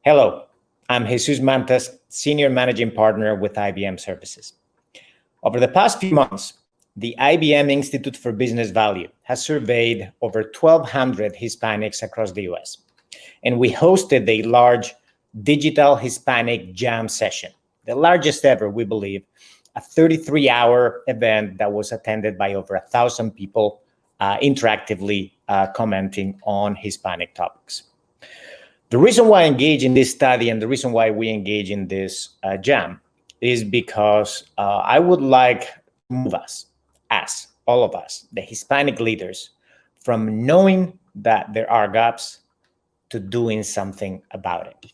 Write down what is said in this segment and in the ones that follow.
Hello, I'm Jesus Mantas, Senior Managing Partner with IBM Services. Over the past few months, the IBM Institute for Business Value has surveyed over 1,200 Hispanics across the US, and we hosted a large digital Hispanic Jam session, the largest ever, we believe, a 33-hour event that was attended by over 1,000 people interactively commenting on Hispanic topics. The reason why I engage in this study and the reason why we engage in this jam is because I would like to move us, all of us, the Hispanic leaders, from knowing that there are gaps to doing something about it.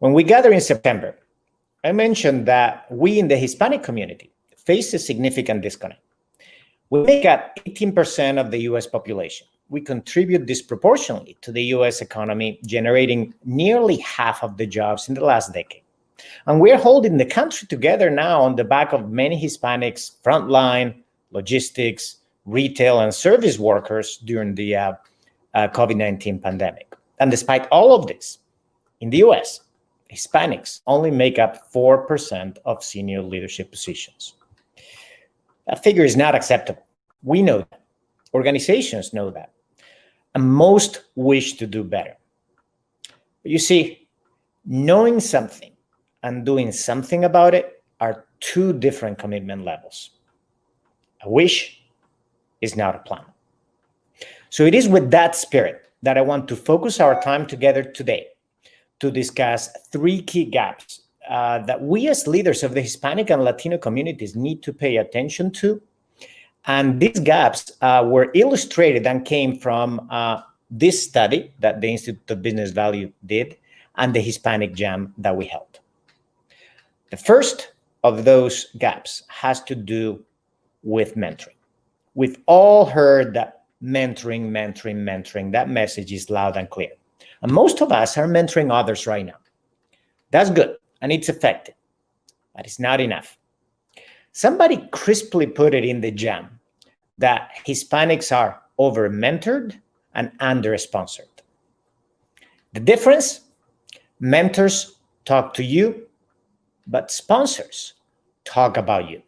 When we gathered in September, I mentioned that we in the Hispanic community face a significant disconnect. We make up 18% of the US population. We contribute disproportionately to the US economy, generating nearly half of the jobs in the last decade. And we're holding the country together now on the back of many Hispanics, frontline, logistics, retail, and service workers during the COVID-19 pandemic. And despite all of this, in the US, Hispanics only make up 4% of senior leadership positions. That figure is not acceptable. We know that. Organizations know that. And most wish to do better. But you see, knowing something and doing something about it are two different commitment levels. A wish is not a plan. So it is with that spirit that I want to focus our time together today to discuss three key gaps that we as leaders of the Hispanic and Latino communities need to pay attention to. And these gaps were illustrated and came from this study that the Institute of Business Value did and the Hispanic Jam that we held. The first of those gaps has to do with mentoring. We've all heard that mentoring, that message is loud and clear. And most of us are mentoring others right now. That's good, and it's effective, but it's not enough. Somebody crisply put it in the jam that Hispanics are over-mentored and under-sponsored. The difference? Mentors talk to you, but sponsors talk about you.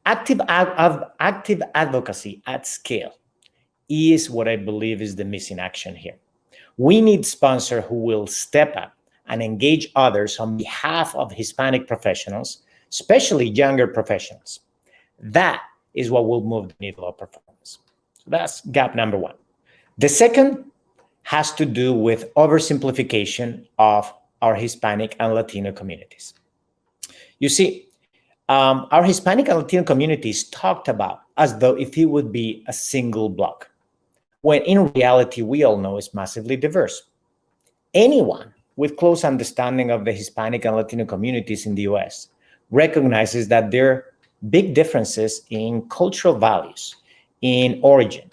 Active advocacy at scale is what I believe is the missing action here. We need sponsors who will step up and engage others on behalf of Hispanic professionals, especially younger professionals. That is what will move the needle of performance. So that's gap number one. The second has to do with oversimplification of our Hispanic and Latino communities. You see, our Hispanic and Latino communities talked about as though if it would be a single block, when in reality, we all know it's massively diverse. Anyone with close understanding of the Hispanic and Latino communities in the US recognizes that there are big differences in cultural values, in origin,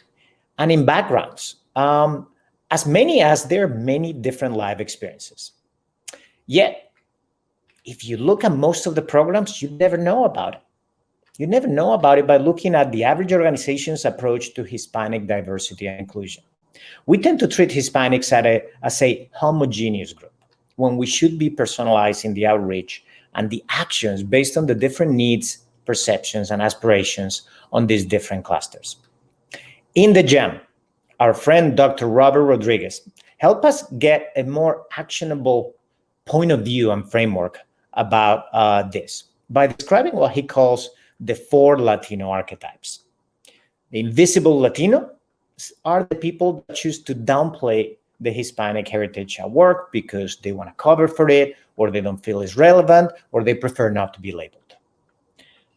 and in backgrounds, as many as there are many different life experiences. Yet, if you look at most of the programs, you never know about it. You never know about it by looking at the average organization's approach to Hispanic diversity and inclusion. We tend to treat Hispanics as a homogeneous group, when we should be personalizing the outreach and the actions based on the different needs, perceptions, and aspirations on these different clusters. In the Jam, our friend Dr. Robert Rodriguez helped us get a more actionable point of view and framework about this by describing what he calls the 4 Latino archetypes. The invisible Latino are the people that choose to downplay the Hispanic heritage at work because they want to cover for it, or they don't feel it's relevant, or they prefer not to be labeled.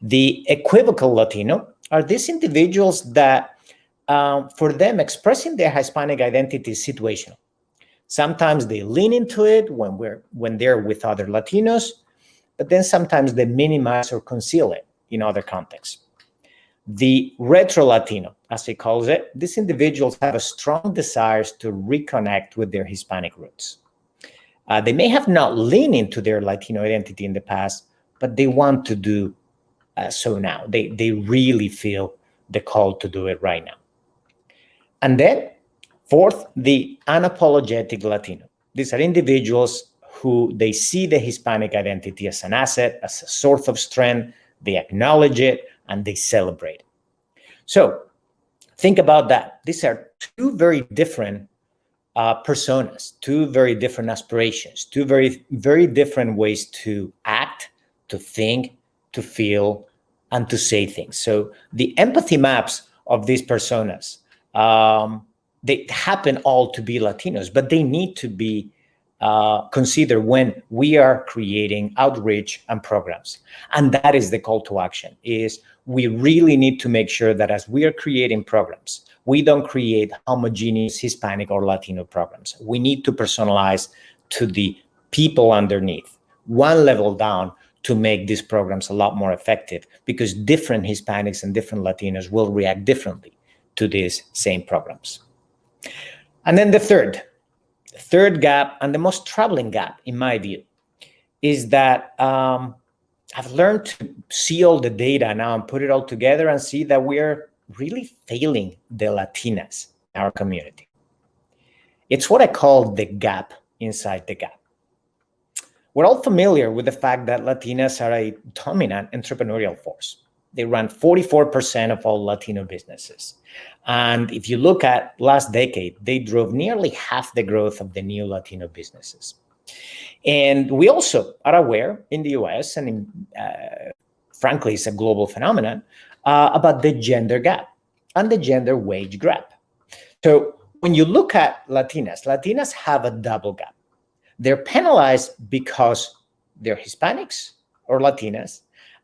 The equivocal Latino are these individuals that, for them, expressing their Hispanic identity is situational. Sometimes they lean into it when they're with other Latinos, but then sometimes they minimize or conceal it in other contexts. The retro Latino, as he calls it, these individuals have a strong desire to reconnect with their Hispanic roots. They may have not leaned into their Latino identity in the past, but they want to do so now. They really feel the call to do it right now. And then, fourth, the unapologetic Latino. These are individuals who they see the Hispanic identity as an asset, as a source of strength. They acknowledge it and they celebrate it. So think about that. These are two very different personas, two very different aspirations, two very, very different ways to act, to think, to feel, and to say things. So the empathy maps of these personas, they happen all to be Latinos, but they need to be considered when we are creating outreach and programs. And that is the call to action, is we really need to make sure that as we are creating programs, we don't create homogeneous Hispanic or Latino programs. We need to personalize to the people underneath, one level down, to make these programs a lot more effective, because different Hispanics and different Latinos will react differently to these same programs. And then the third gap, and the most troubling gap in my view, is that I've learned to see all the data now and put it all together and see that we're really failing the Latinas in our community. It's what I call the gap inside the gap. We're all familiar with the fact that Latinas are a dominant entrepreneurial force. They run 44% of all Latino businesses. And if you look at last decade, they drove nearly half the growth of the new Latino businesses. And we also are aware in the US, and frankly, it's a global phenomenon, about the gender gap and the gender wage gap. So when you look at Latinas have a double gap. They're penalized because they're Hispanics or Latinas,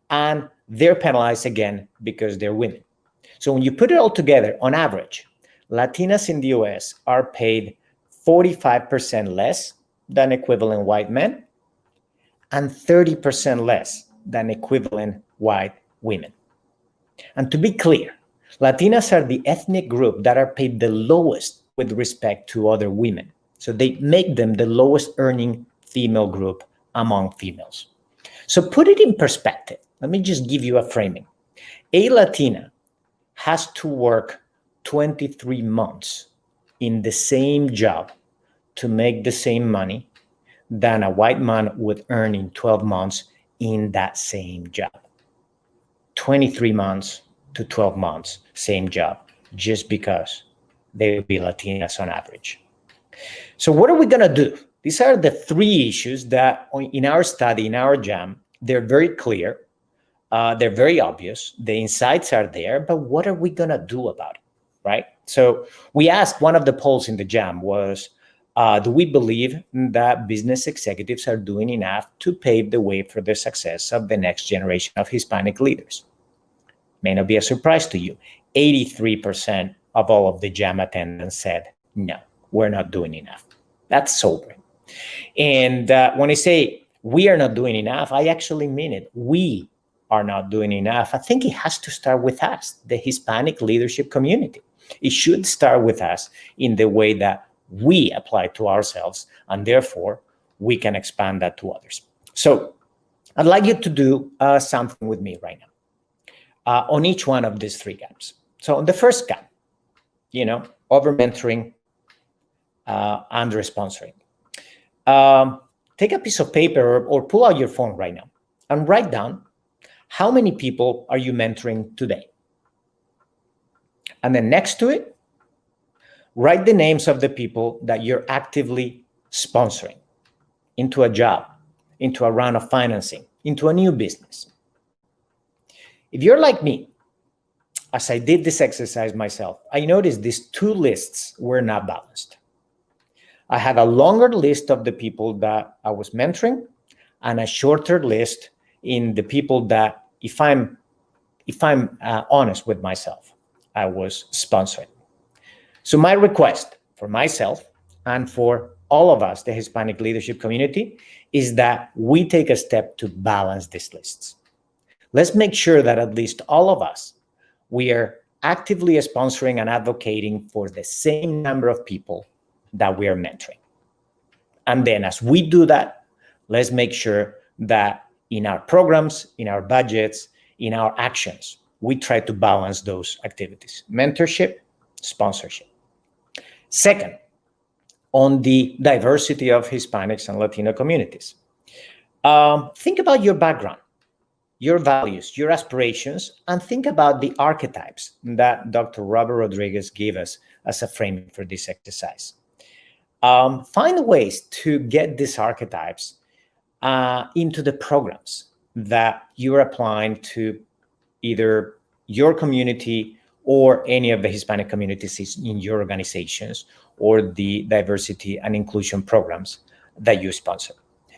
and they're penalized again because they're women. So when you put it all together, on average, Latinas in the US are paid 45% less than equivalent white men and 30% less than equivalent white women. And to be clear, Latinas are the ethnic group that are paid the lowest with respect to other women. So they make them the lowest earning female group among females. So put it in perspective. Let me just give you a framing. A Latina has to work 23 months in the same job to make the same money than a white man would earn in 12 months in that same job. 23 months to 12 months, same job, just because they would be Latinas on average. So what are we going to do? These are the three issues that in our study, in our jam, they're very clear. They're very obvious. The insights are there, but what are we going to do about it, right? So we asked, one of the polls in the jam was, do we believe that business executives are doing enough to pave the way for the success of the next generation of Hispanic leaders? May not be a surprise to you. 83% of all of the jam attendants said, no, we're not doing enough. That's sobering. And when I say we are not doing enough, I actually mean it. We are not doing enough. I think it has to start with us, the Hispanic leadership community. It should start with us in the way that we apply to ourselves, and therefore we can expand that to others. So I'd like you to do something with me right now on each one of these three gaps. So on the first gap, over-mentoring, under-sponsoring. Take a piece of paper or pull out your phone right now and write down, how many people are you mentoring today? And then next to it, write the names of the people that you're actively sponsoring into a job, into a round of financing, into a new business. If you're like me, as I did this exercise myself, I noticed these two lists were not balanced. I had a longer list of the people that I was mentoring and a shorter list in the people that, if I'm honest with myself, I was sponsoring. So my request for myself and for all of us, the Hispanic leadership community, is that we take a step to balance these lists. Let's make sure that at least all of us, we are actively sponsoring and advocating for the same number of people that we are mentoring. And then as we do that, let's make sure that in our programs, in our budgets, in our actions, we try to balance those activities: mentorship, sponsorship. Second, on the diversity of Hispanics and Latino communities. Think about your background, your values, your aspirations, and think about the archetypes that Dr. Robert Rodriguez gave us as a framing for this exercise. Find ways to get these archetypes into the programs that you're applying to either your community or any of the Hispanic communities in your organizations or the diversity and inclusion programs that you sponsor.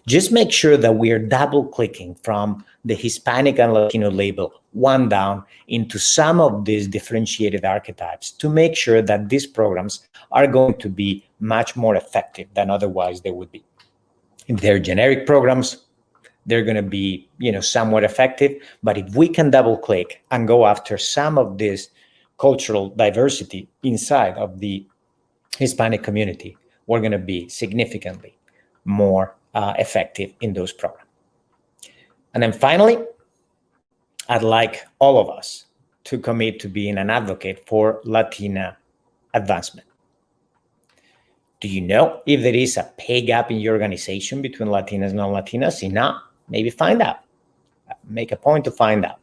Just make sure that we are double clicking from the Hispanic and Latino label one down into some of these differentiated archetypes to make sure that these programs are going to be much more effective than otherwise they would be. If they're generic programs, they're going to be, somewhat effective. But if we can double click and go after some of this cultural diversity inside of the Hispanic community, we're going to be significantly more effective in those programs. And then finally, I'd like all of us to commit to being an advocate for Latina advancement. Do you know if there is a pay gap in your organization between Latinas and non-Latinas? If not, maybe find out. Make a point to find out.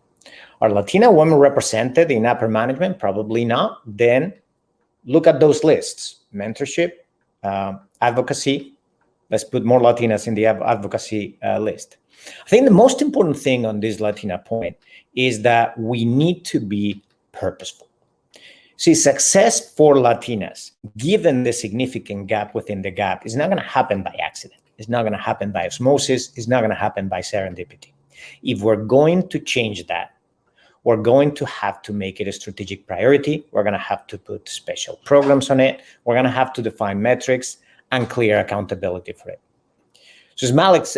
Are Latina women represented in upper management? Probably not. Then look at those lists. Mentorship, advocacy. Let's put more Latinas in the advocacy list. I think the most important thing on this Latina point is that we need to be purposeful. See, success for Latinas, given the significant gap within the gap, is not going to happen by accident. It's not going to happen by osmosis. It's not going to happen by serendipity. If we're going to change that, we're going to have to make it a strategic priority. We're going to have to put special programs on it. We're going to have to define metrics and clear accountability for it. So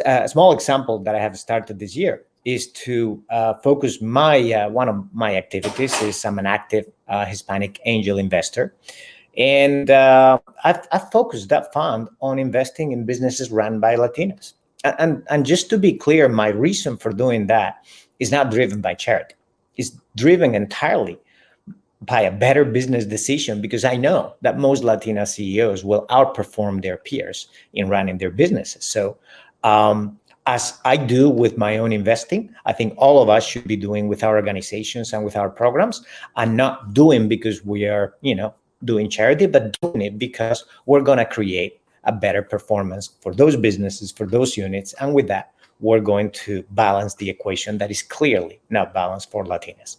a small example that I have started this year is to focus one of my activities is I'm an active Hispanic angel investor. And I've focused that fund on investing in businesses run by Latinos. And just to be clear, my reason for doing that is not driven by charity. It's driven entirely by a better business decision, because I know that most Latina CEOs will outperform their peers in running their businesses. So as I do with my own investing, I think all of us should be doing with our organizations and with our programs, and not doing because we are, doing charity, but doing it because we're going to create a better performance for those businesses, for those units. And with that, we're going to balance the equation that is clearly not balanced for Latinas.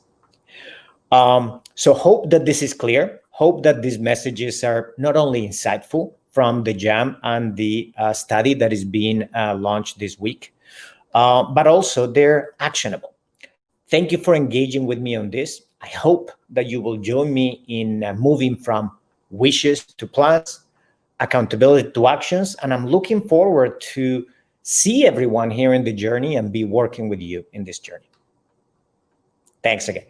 So hope that this is clear. Hope that these messages are not only insightful from the Jam and the study that is being launched this week, but also they're actionable. Thank you for engaging with me on this. I hope that you will join me in moving from wishes to plans, accountability to actions, and I'm looking forward to see everyone here in the journey and be working with you in this journey. Thanks again.